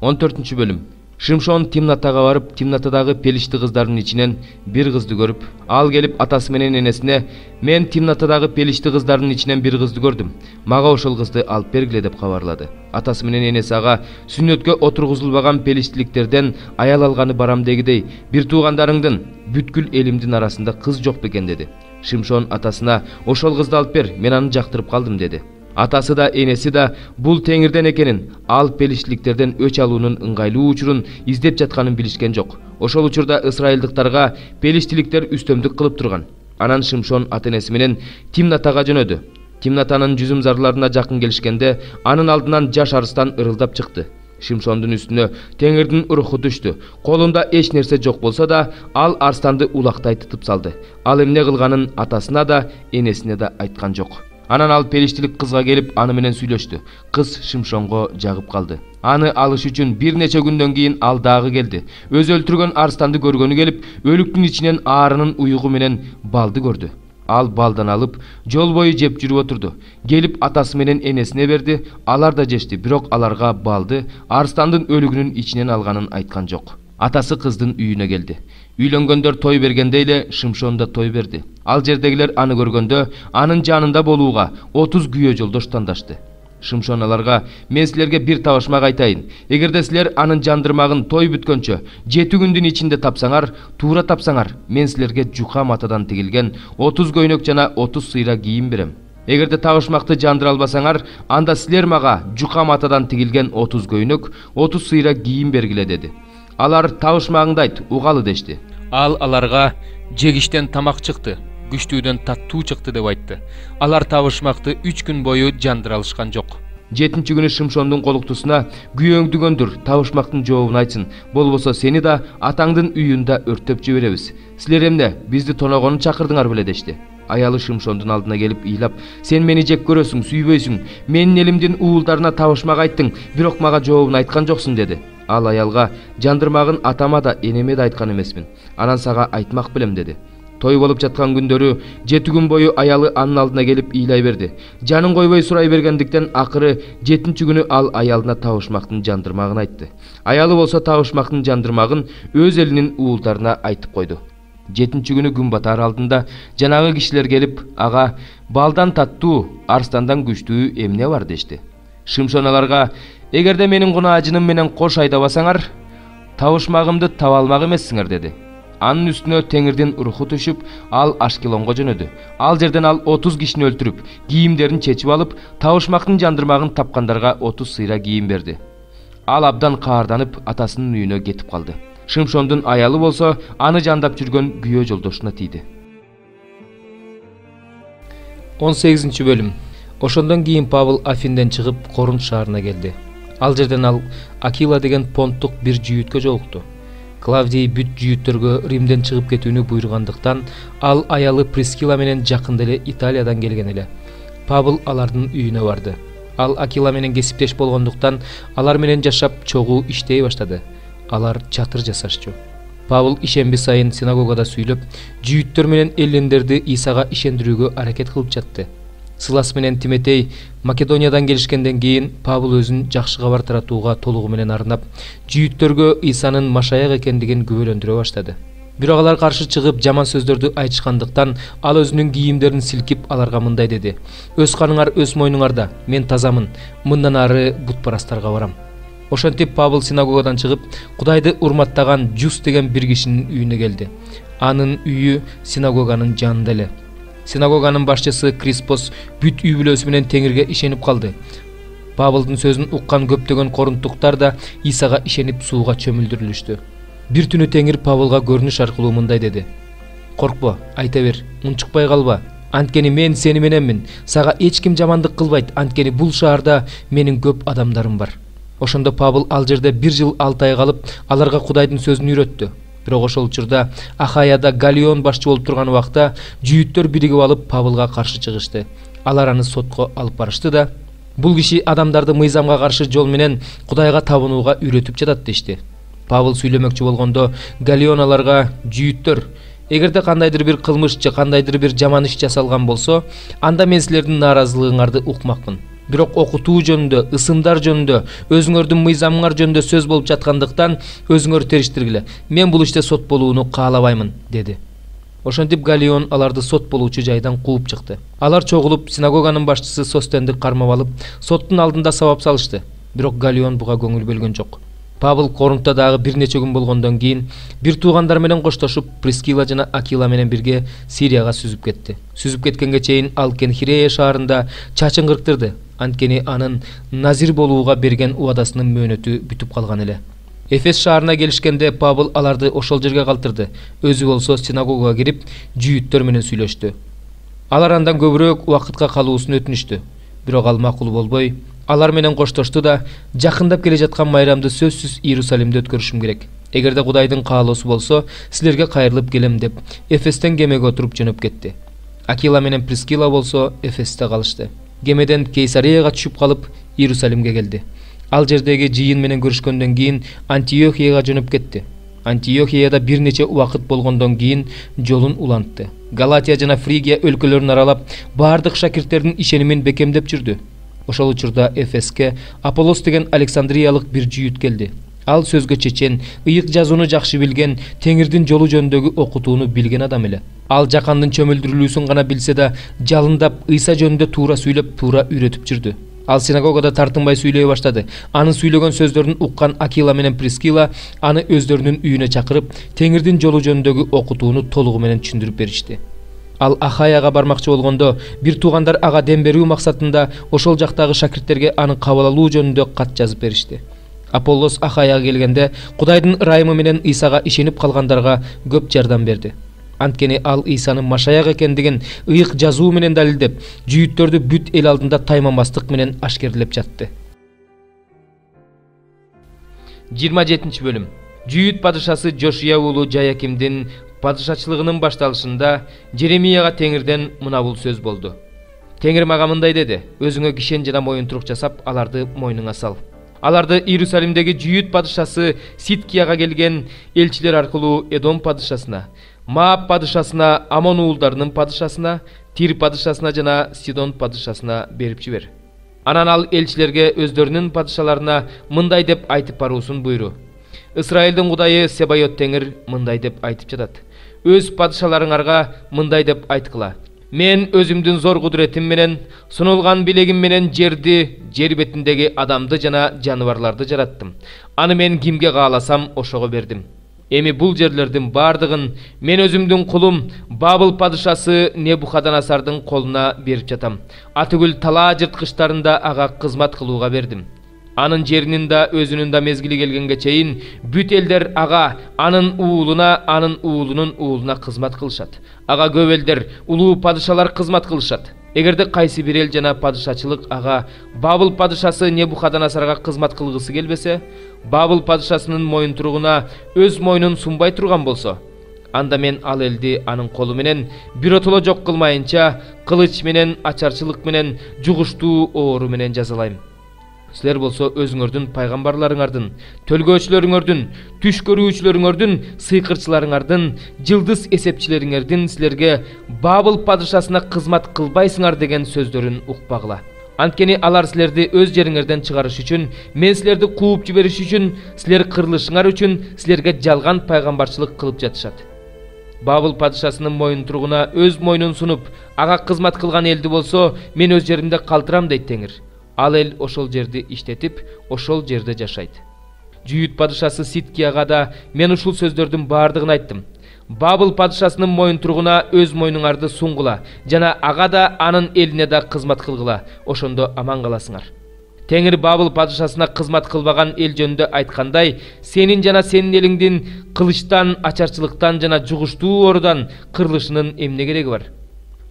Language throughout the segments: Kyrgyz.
14-бөлүм. Шимшон Тимнатага барып, Тимнатадагы пелишти кыздардын ичинен бир кызды көрүп, ал келип атасы менен энесине: "Мен Тимнатадагы пелишти кыздардын ичинен бир кызды көрдүм. Мага ошол кызды алып бергиле" деп кабарлады. Атасы менен энеси ага сүннөткө отургузулбаган пелиштиликтерден аял алганы барам дегидей, бир туугандарыңдын, бүткүл элимдин арасында кыз жок бекен деди. Шимшон атасына: "Ошол кызды алып бер, мен аны жактырып калдым" деди. Атасы да энеси да бул теңирден экенин, ал пелиштиликтерден өч алуунун ыңгайлуу учурун издеп жатканын билишкен жок. Ошол учурда ысрайылдыктарга пелиштиликтер үстөмдүк кылып турган. Анан Шимшон ата-энеси менен Тимнатага жөнөдү. Тимнатанын жүзүм зарларына жакын келишкенде, анын алдынан жаш арыстан ырылдап чыкты. Шимшондун үстүнө теңирдин руху түштү. Колунда эч нерсе жок болсо да, ал арстанды улактай тытып салды. Ал эмне кылганын атасына да, энесине да айткан жок. Анан ал пелиштилик кызга келип, аны менен сүйлөштү. Кыз Шимшонго жагып калды. Аны алыш үчүн бир нече күндөн кийин ал дагы келди. Өзү өлтүргөн арстанды көргөнү келип, өлүктүн ичинен аарынын уюгу менен балды көрдү. Ал балдан алып, жол бою жеп жүрүп отурду. Келип атасы менен энесине берди. Алар да жешти, бирок аларга балды арстандын өлүгүнүн ичинен алганын айткан жок. Атасы кыздын үйүнө келди. Үйлөнгөндөр той бергенде эле Шимшон да той берди. Ал жердегилер аны көргөндө, анын жанында болууга 30 күйөө жолдош тандашты. Шимшон аларга: "Мен силерге бир табышмак айтайын. Эгерде силер анын жандырмагын той бүткөнчө 7 күндүн ичинде тапсаңар, туура тапсаңар, мен силерге жука матадан тигилген 30 көйнөк жана 30 сыйра кийим берем. Эгерде табышмакты жандыра албасаңар, анда силер мага жука матадан тигилген 30 көйнөк, 30 сыйра кийим бергиле" деди. Алар: "Табышмагыңды айт, угалы" дешти. Ал аларга: "Жегиштен тамак чыкты, күчтүүдөн таттуу чыкты" деп айтты. Алар табышмакты 3 күн бою жандыра алышкан жок. 7-нчи күнү Шимшондун колуктусуна: "Күйөөңдү көндүр, табышмактын жообун айтсын. Болбосо сени да атаңдын үйүндө өрттөп жиберебиз. Силер эмне, бизди тоногону чакырдыңар беле" дешти. Аялы Шимшондун алдына келип ыйлап: "Сен мени жек көрөсүң, сүйбөйсүң. Менин элимдин уулдарына табышмак айттың, бирок мага жообун айткан жоксуң" деди. Ал аялга: "Жандырмагын атама да энеме да айткан эмесмин. Анан сага айтмак белем" деди. Той болуп жаткан күндөрү 7 күн бою аялы анын алдына келип ыйлай берди. Жанын койбой сурай бергендиктен акыры 7-нчи күнү ал аялына табышмактын жандырмагын айтты. Аялы болсо табышмактын жандырмагын өз элинин уулдарына айтып койду. 7-нчи күнү күн батаар алдында жанагы кишилер келип, ага: "Балдан таттуу, арстандан күчтүү эмне бар" дешти. Шимшон аларга: "Эгерде менин кунаажыным менен кош айдабасаңар, табышмагымды таба алмак эмессиңер" деди. Анын үстүнө теңирдин руху түшүп, ал Ашкелонго жөнөдү. Ал жерден ал 30 кишини өлтүрүп, кийимдерин чечип алып, табышмактын жандырмагын тапкандарга 30 сыйра кийим берди. Ал абдан каарданып, атасынын үйүнө кетип калды. Шимшондун аялы болсо, аны жандап жүргөн күйөө жолдошуна тийди. 18-бөлүм. Ошондон кийин Павыл Афинден чыгып, Коринт шаарына келди. Ал жерден ал Акила деген понттук бир жүйүткө жолукту. Клавдий бүт жүйүттөргө Римден чыгып кетүүнү буйругандыктан, ал аялы Прискила менен жакында эле Италиядан келген эле. Павыл алардын үйүнө барды. Ал Акила менен кесиптеш болгондуктан, алар менен жашап чогуу иштей баштады. Алар чатыр жасашчу. Павыл ишемби сайын синагогада сүйлөп, жүйүттөр менен эллиндерди Исага ишендирүүгө аракет кылып жатты. Силас менен Тиметей Македониядан келишкенден кийин Павыл өзүн жакшы кабар таратууга толугу менен арнап, жүйүттөргө Исанын машаяк экендигин күбөлөндүрө баштады. Бирок алар каршы чыгып жаман сөздөрдү айтышкандыктан, ал өзүнүн кийимдерин силкип аларга мындай деди: "Өз каныңар өз мойнуңарда, мен тазамын. Мындан ары бутпарастарга барам." Ошентип Павыл синагогадан чыгып, Кудайды урматтаган Жус деген бир кишинин үйүнө келди. Анын үйү синагоганын жанында эле. Синагоганын башчысы Криспос бүт үй бүлөсү менен теңирге ишенип калды. Павылдын сөзүн уккан көптөгөн корунттуктар да Исага ишенип сууга чөмүлдүрүлүштү. Бир түнү теңир Павылга көрүнүш аркылуу мындай деди: "Коркпо, айта бер, унчукпай калба. Анткени мен сени мененмин. Сага эч ким жамандык кылбайт, анткени бул шаарда менин көп адамдарым бар." Ошондо Павыл ал жерде 1 жыл 6 ай калып, аларга Кудайдын сөзүн үйрөттү. Бирок ошол учурда Ахаяда Галион башчы болуп турган убакта жүйүттөр биригип алып Павылга каршы чыгышты. Алар аны сотко алып барышты да: "Бул киши адамдарды мыйзамга каршы жол менен Кудайга табынууга үйрөтүп жатат" дешти. Павыл сүйлөмөкчү болгондо Галион аларга: "Жүйүттөр, эгерде кандайдыр бир кылмыш же кандайдыр бир жаман иш жасалган болсо, анда мен силердин нааразылыгыңарды укмакмын. Бирок окутуу жөнүндө, ысымдар жөнүндө, өзүңөрдүн мыйзамыңар жөнүндө сөз болуп жаткандыктан өзүңөр териштиргиле. Мен бул иште сот болууну каалабаймын, деди. Ошентип Галлион аларды сот болуучу жайдан кууп чыкты. Алар чогулуп, синагоганын башчысы Состенди кармап алып, соттун алдында сабап салышты. Бирок Галлион буга көңүл бөлгөн жок. Павыл Корунтта дагы бир нече күн болгондон кийин бир туугандар менен коштошуп Прискила жана Акила менен бирге Сирияга сүзүп кетти. Сүзүп кеткенге чейин ал Кенхирея шаарында чачын кырктырды. Анткени анын назир болууга берген убадасынын мөөнөтү бүтүп калган эле. Эфес шаарына келишкенде Павыл аларды ошол жерге калтырды. Өзү болсо синагогага кирип, жүйүттөр менен сүйлөштү. Алар андан көбүрөөк убакытка калуусун өтүнүштү. Бирок ал макул болбой, алар менен коштошту да, жакындап келе жаткан майрамды сөзсүз Иерусалимде өткөрүшүм керек. Эгерде Кудайдын каалоосу болсо, силерге кайрылып келем деп, Эфестен кемеге отуруп жөнөп кетти. Акила менен Прискила болсо Эфесте калышты. Кемеден Кейсарияга түшүп калып, Иерусалимге келди. Ал жердеги жыйын менен көрүшкөндөн кийин Антиохияга жөнөп кетти. Антиохияда бир нече убакыт болгондон кийин жолун улантты. Галатия жана Фригия өлкөлөрүн аралап, бардык шакирттердин ишенимин бекемдеп жүрдү. Ошол учурда Эфеске Аполлос деген Александриялык бир жүйүт келди. Ал сөзгө чечен, ыйык жазууну жакшы билген, Теңирдин жолу жөнүндөгү окутууну билген адам эле. Ал жакандын чөмүлдүрүлүүсүн гана билсе да, жалындап Ыйса жөнүндө туура сүйлөп, туура үйрөтүп жүрдү. Ал синагогада тартынбай сүйлөй баштады. Анын сүйлөгөн сөздөрүн уккан Акила менен Прискила аны өздөрүнүн үйүнө чакырып, Теңирдин жолу жөнүндөгү окутууну толугу менен түшүндүрүп беришти. Ал Ахаяга бармакчы болгондо, бир туугандар ага дем берүү максатында ошол жактагы шакирттерге аны кабыл алуу жөнүндө кат жазып беришти. Аполлос Ахаяга келгенде, Кудайдын ырайымы менен Ыйсага ишенип калгандарга көп жардам берди. Анткени ал Ыйсанын Машаяк экендигин ыйык жазуу менен далилдеп, жүйүттөрдү бүт эл алдында таймамастык менен ашкерлеп жатты. 27 бөлүм. Жүйүт падышасы Жошия уулу Жаякимдин падышачылыгынын башталышында Жеремияга Теңирден мына бул сөз болду. Теңир мага мындай деди: өзүңө кишен жана моюнтурук жасап, аларды мойнуңа сал. Аларды Иерусалимдеги жүйүт падышасы Ситкияга келген элчилер аркылуу Эдом падышасына, Маап падышасына, Амон уулдарынын падышасына, Тир падышасына жана Сидон падышасына берип жибер. Анан ал элчилерге өздөрүнүн падышаларына мындай деп айтып баруусун буйру. Исраилдин Кудайы Себайот Теңир мындай деп айтып жатат: өз падышаларыңарга мындай деп айткыла: мен өзүмдүн зор кудуретим менен, сунулган билегим менен жерди, жер бетиндеги адамды жана жаныбарларды жараттым. Аны мен кимге кааласам ошого бердим. Эми бул жерлердин бардыгын мен өзүмдүн кулум Бабыл падышасы Небухаднасардын колуна берип жатам. Атүгүл талаа жырткычтарында ага кызмат кылууга бердим. Анын жеринин да өзүнүн да мезгили келгенге чейин бүт элдер ага, анын уулуна, анын уулунун уулуна кызмат кылышат. Ага көп элдер, улуу падышалар кызмат кылышат. Эгерде кайсы бир эл жана падышачылык ага Бабыл падышасы Небухаднасарга кызмат кылгысы келбесе, Бабыл падышасынын моюнтуругуна өз мойнун сунбай турган болсо, анда мен ал элди анын колу менен биротоло жок кылмайынча кылыч менен, ачарчылык менен, жугуштуу оору менен жазалайм. Силер болсо өзүңөрдүн пайгамбарларыңардын, төлгөөчүлөрүңөрдүн, түш көрүүчүлөрүңөрдүн, сыйкырчыларыңардын, жылдыз эсепчилериңердин силерге Бабыл падышасына кызмат кылбайсыңар деген сөздөрүн укпагыла. Анткени алар силерди өз жериңерден чыгарыш үчүн, мен силерди кууп жибериш үчүн, силер кырылышыңар үчүн силерге жалган пайгамбарчылык кылып жатышат. Бабыл падышасынын моюнтуругуна өз мойнун сунуп, ага кызмат кылган элди болсо, мен өз жеримде калтырам дейт Теңир. Ал эл ошол жерди иштетип, ошол жерде жашайт. Жүйүт падышасы Ситкияга да мен ушул сөздөрдүн бардыгын айттым. Бабыл падышасынын моюнтуругуна өз мойнуңарды сунгула, жана ага да анын элине да кызмат кылгыла, ошондо аман каласыңар. Теңир Бабыл падышасына кызмат кылбаган эл жөнүндө айткандай, сенин жана сенин элиңдин кылычтан, ачарчылыктан жана жугуштуу оорудан кырылышынын эмне кереги бар?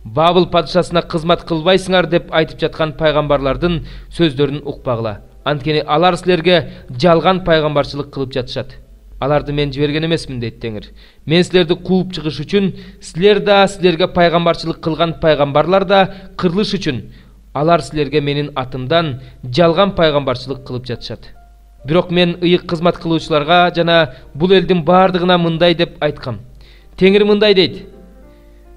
Бабыл падышасына кызмат кылбайсыңар деп айтып жаткан пайгамбарлардын сөздөрүн укпагыла. Анткени алар силерге жалган пайгамбарчылык кылып жатышат. Аларды мен жиберген эмесмин дейт Теңир. Мен силерди кууп чыгыш үчүн, силер да силерге пайгамбарчылык кылган пайгамбарлар да кырылыш үчүн, алар силерге менин атымдан жалган пайгамбарчылык кылып жатышат. Бирок мен ыйык кызмат кылуучуларга жана бул элдин бардыгына мындай деп айткам. Теңир мындай дейт: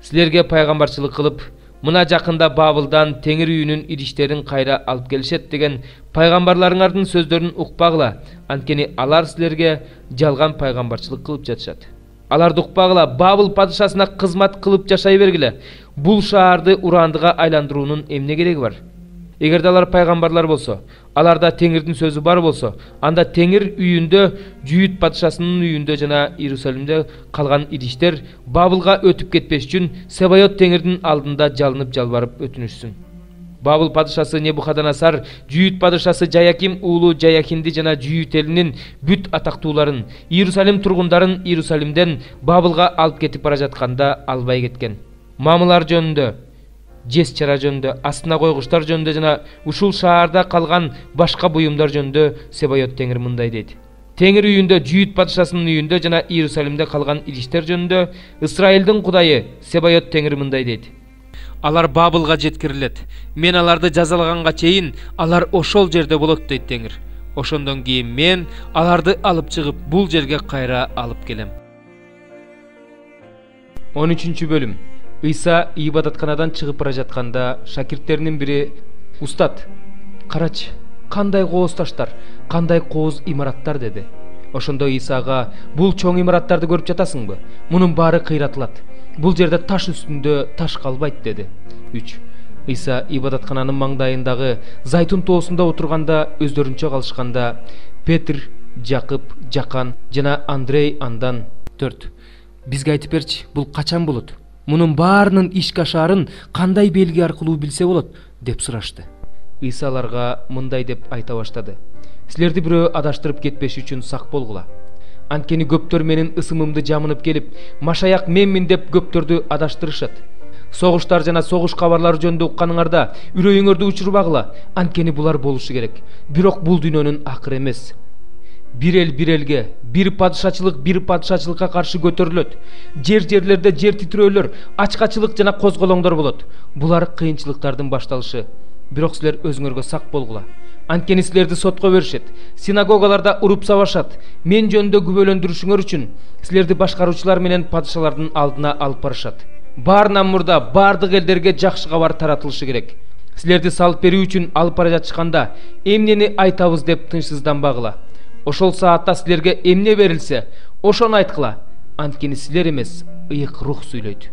силерге пайгамбарчылык кылып, Мына жакында Бабылдан Теңир үйүнүн идиштерин кайра алып келишет деген пайгамбарларыңардын сөздөрүн укпагыла, анткени алар силерге жалган пайгамбарчылык кылып жатышат. Аларды укпагыла, Бабыл падышасына кызмат кылып жашай бергиле. Бул шаарды урандыга айландыруунун эмне кереги бар? Эгерде алар пайгамбарлар болсо, аларда Теңирдин сөзү бар болсо, анда Теңир үйүндө, Жүйүт падышасынын үйүндө жана Иерусалимде калган идиштер Бабылга өтүп кетпеш үчүн Себайот Теңирдин алдында жалынып жалбарып өтүнүшсүн. Бабыл падышасы Небухадоносор, Жүйүт падышасы Жаяким уулу Жаяхинди жана Жүйүт элинин бүт атактууларын, Иерусалим тургундарын Иерусалимден Бабылга алып кетип бара жатканда албай кеткен. Мамылар жөнүндө, жес чара жөнүндө, астына койгучтар жөнүндө жана ушул шаарда калган башка буюмдар жөнүндө Себайот Теңир мындай дейт. Теңир үйүндө, Жүйүт падышасынын үйүндө жана Иерусалимде калган идиштер жөнүндө Исраилдин Кудайы Себайот Теңир мындай дейт. Алар Бабылга жеткирилет. Мен аларды жазалаганга чейин алар ошол жерде болот дейт Теңир. Ошондон кийин мен аларды алып чыгып бул жерге кайра алып келем. 13 бөлүм. Ыйса ибадатканадан чыгып бара жатканда шакирттеринин бири: "Устат, карачы, кандай кооз таштар, кандай кооз имараттар" деди. Ошондо Исага: "Бул чоң имараттарды көрүп жатасыңбы? Мунун баары кыйратылат. Бул жерде таш үстүндө таш калбайт" деди. 3. Ыйса ибадаткананын маңдайындагы Зайтун тоосунда отурганда өздөрүнчө калышканда Петр, Жакып, Жакан жана Андрей андан: "4. Бизге айтып берчи, бул качан болот? Мунун баарынын ишке ашаарын кандай белги аркылуу билсе болот?" деп сурашты. Ыйса аларга мындай деп айта баштады: "Силерди бирөө адаштырып кетпеш үчүн сак болгула. Анткени көптөр менин ысымымды жамынып келип, Машаяк менмин деп көптөрдү адаштырышат. Согуштар жана согуш кабарлары жөнүндө укканыңарда үрөйүңөрдү учурбагыла, анткени булар болушу керек. Бирок бул дүйнөнүн акыры эмес. Бир эл бир элге, бир падышачылыкка каршы көтөрүлөт. Жерлерде жер титирөөлөр, ачкачылык жана козголоңдор болот. Булар кыйынчылыктардын башталышы. Бирок силер өзүңөргө сак болгула. Анткени силерди сотко беришет, синагогаларда уруп сабашат. Мен жөнүндө күбөлөндүрүшүңөр үчүн силерди башкаруучулар менен падышалардын алдына алып барышат. Баарынан мурда бардык элдерге жакшы кабар таратылышы керек. Силерди салып берүү үчүн алып бара жатышканда эмнени айтабыз деп тынчсызданбагыла. Ошол саатта силерге эмне берилсе, ошону айткыла. Анткени силер эмес, ыйык рух сүйлөйт.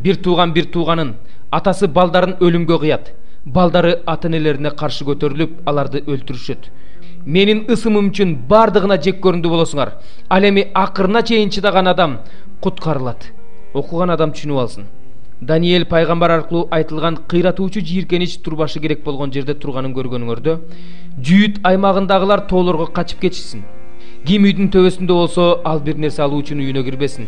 Бир тууганын, атасы балдарын өлүмгө кыят. Балдары ата-энелерине каршы көтөрүлүп, аларды өлтүрүшөт. Менин ысымым үчүн бардыгына жек көрүндү болосуңар. Ал эми акырына чейин чыдаган адам куткарылат." Окуган адам түшүнүп алсын. Даниэль пайгамбар аркылуу айтылган кыйратуучу жийиркенич турбашы керек болгон жерде турганын көргөнүңөрдө, Жүйүт аймагындагылар тоолорго качып кетишсин. Ким үйдүн төбөсүндө болсо, ал бир нерсе алуу үчүн үйүнө кирбесин.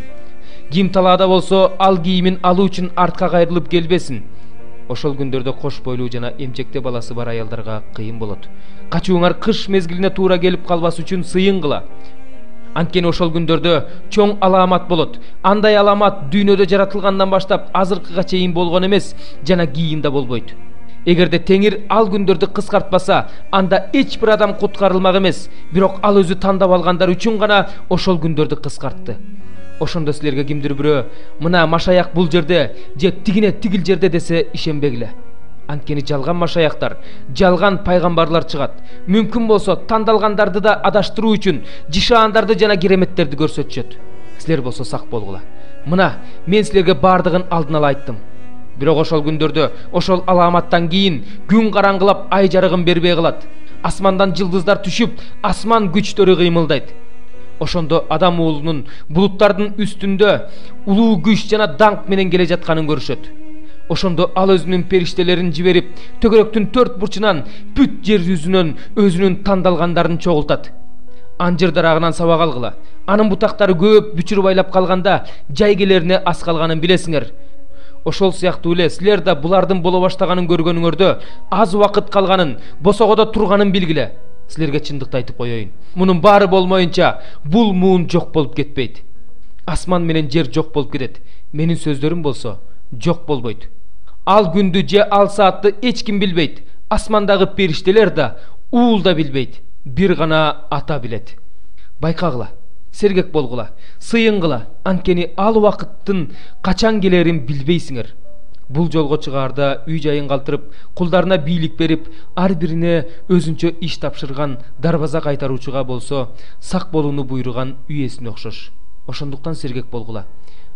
Ким талаада болсо, ал кийимин алуу үчүн артка кайрылып келбесин. Ошол күндөрдө кош бойлуу жана эмчекте баласы бар аялдарга кыйын болот. Качууңар кыш мезгилине туура келип калбас үчүн сыйынгыла. Анткени ошол күндөрдө чоң аламат болот. Андай аламат дүйнөдө жаратылгандан баштап азыркыга чейин болгон эмес жана кийин да болбойт. Эгерде Теңир ал күндөрдү кыскартпаса, анда эч бир адам куткарылмак эмес, бирок ал өзү тандап алгандар үчүн гана ошол күндөрдү кыскартты. Ошондо силерге кимдир бирөө "Мына Машаяк бул жерде, же тигине тигил жерде" десе, ишенбегиле. Анткени жалган машаяктар, жалган пайгамбарлар чыгат. Мүмкүн болсо тандалгандарды да адаштыруу үчүн жишаандарды жана кереметтерди көрсөтүшөт. Силер болсо сак болгула. Мына, мен силерге бардыгын алдын ала айттым. Бирок ошол күндөрдө, ошол аламаттан кийин күн караңгылап ай жарыгын бербей калат. Асмандан жылдыздар түшүп, асман күчтөрү кыймылдайт. Ошондо адам уулунун булуттардын үстүндө улуу күч жана даңк менен келе жатканын көрүшөт. Ошондо ал өзүнүн периштелерин жиберип, төгөрөктүн төрт бурчунан бүт жер жүзүнөн өзүнүн тандалгандарын чогултат. Анжыр дарагынан сабак алгыла. Анын бутактары көп бүчүр байлап калганда жайгелерине аз калганын билесиңер. Ошол сыяктуу эле силер да булардын боло баштаганын көргөнүңөрдө аз убакыт калганын, босогодо турганын билгиле. Силерге чындыкты айтып коеюн. Мунун баары болмоюнча бул муун жок болуп кетпейт. Асман менен жер жок болуп кетет. Менин сөздөрүм болсо жок болбойт. Ал күндү же ал саатты эч ким билбейт. Асмандагы периштелер да, уул да билбейт. Бир гана Ата билет. Байкагыла, сергек болгула, сыйынгыла, анткени ал убакыттын качан келерин билбейсиңер. бул жолго чыгаарда үй жайын калтырып, кулдарына бийлик берип, ар бирине өзүнчө иш тапшырган дарбаза кайтаруучуга болсо сак болууну буйруган үй ээсине окшош. Ошондуктан сергек болгула.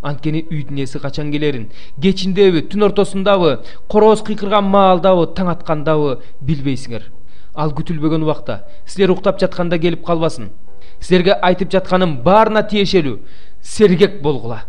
Анткени үйдүн ээси качан келерин, кечиндеби, түн ортосундабы, корооз кыйкырган маалдабы, таң аткандабы билбейсиңер. Ал күтүлбөгөн убакта, силер уктап жатканда келип калбасын. Силерге айтып жатканым баарына тиешелүү. Сергек болгула.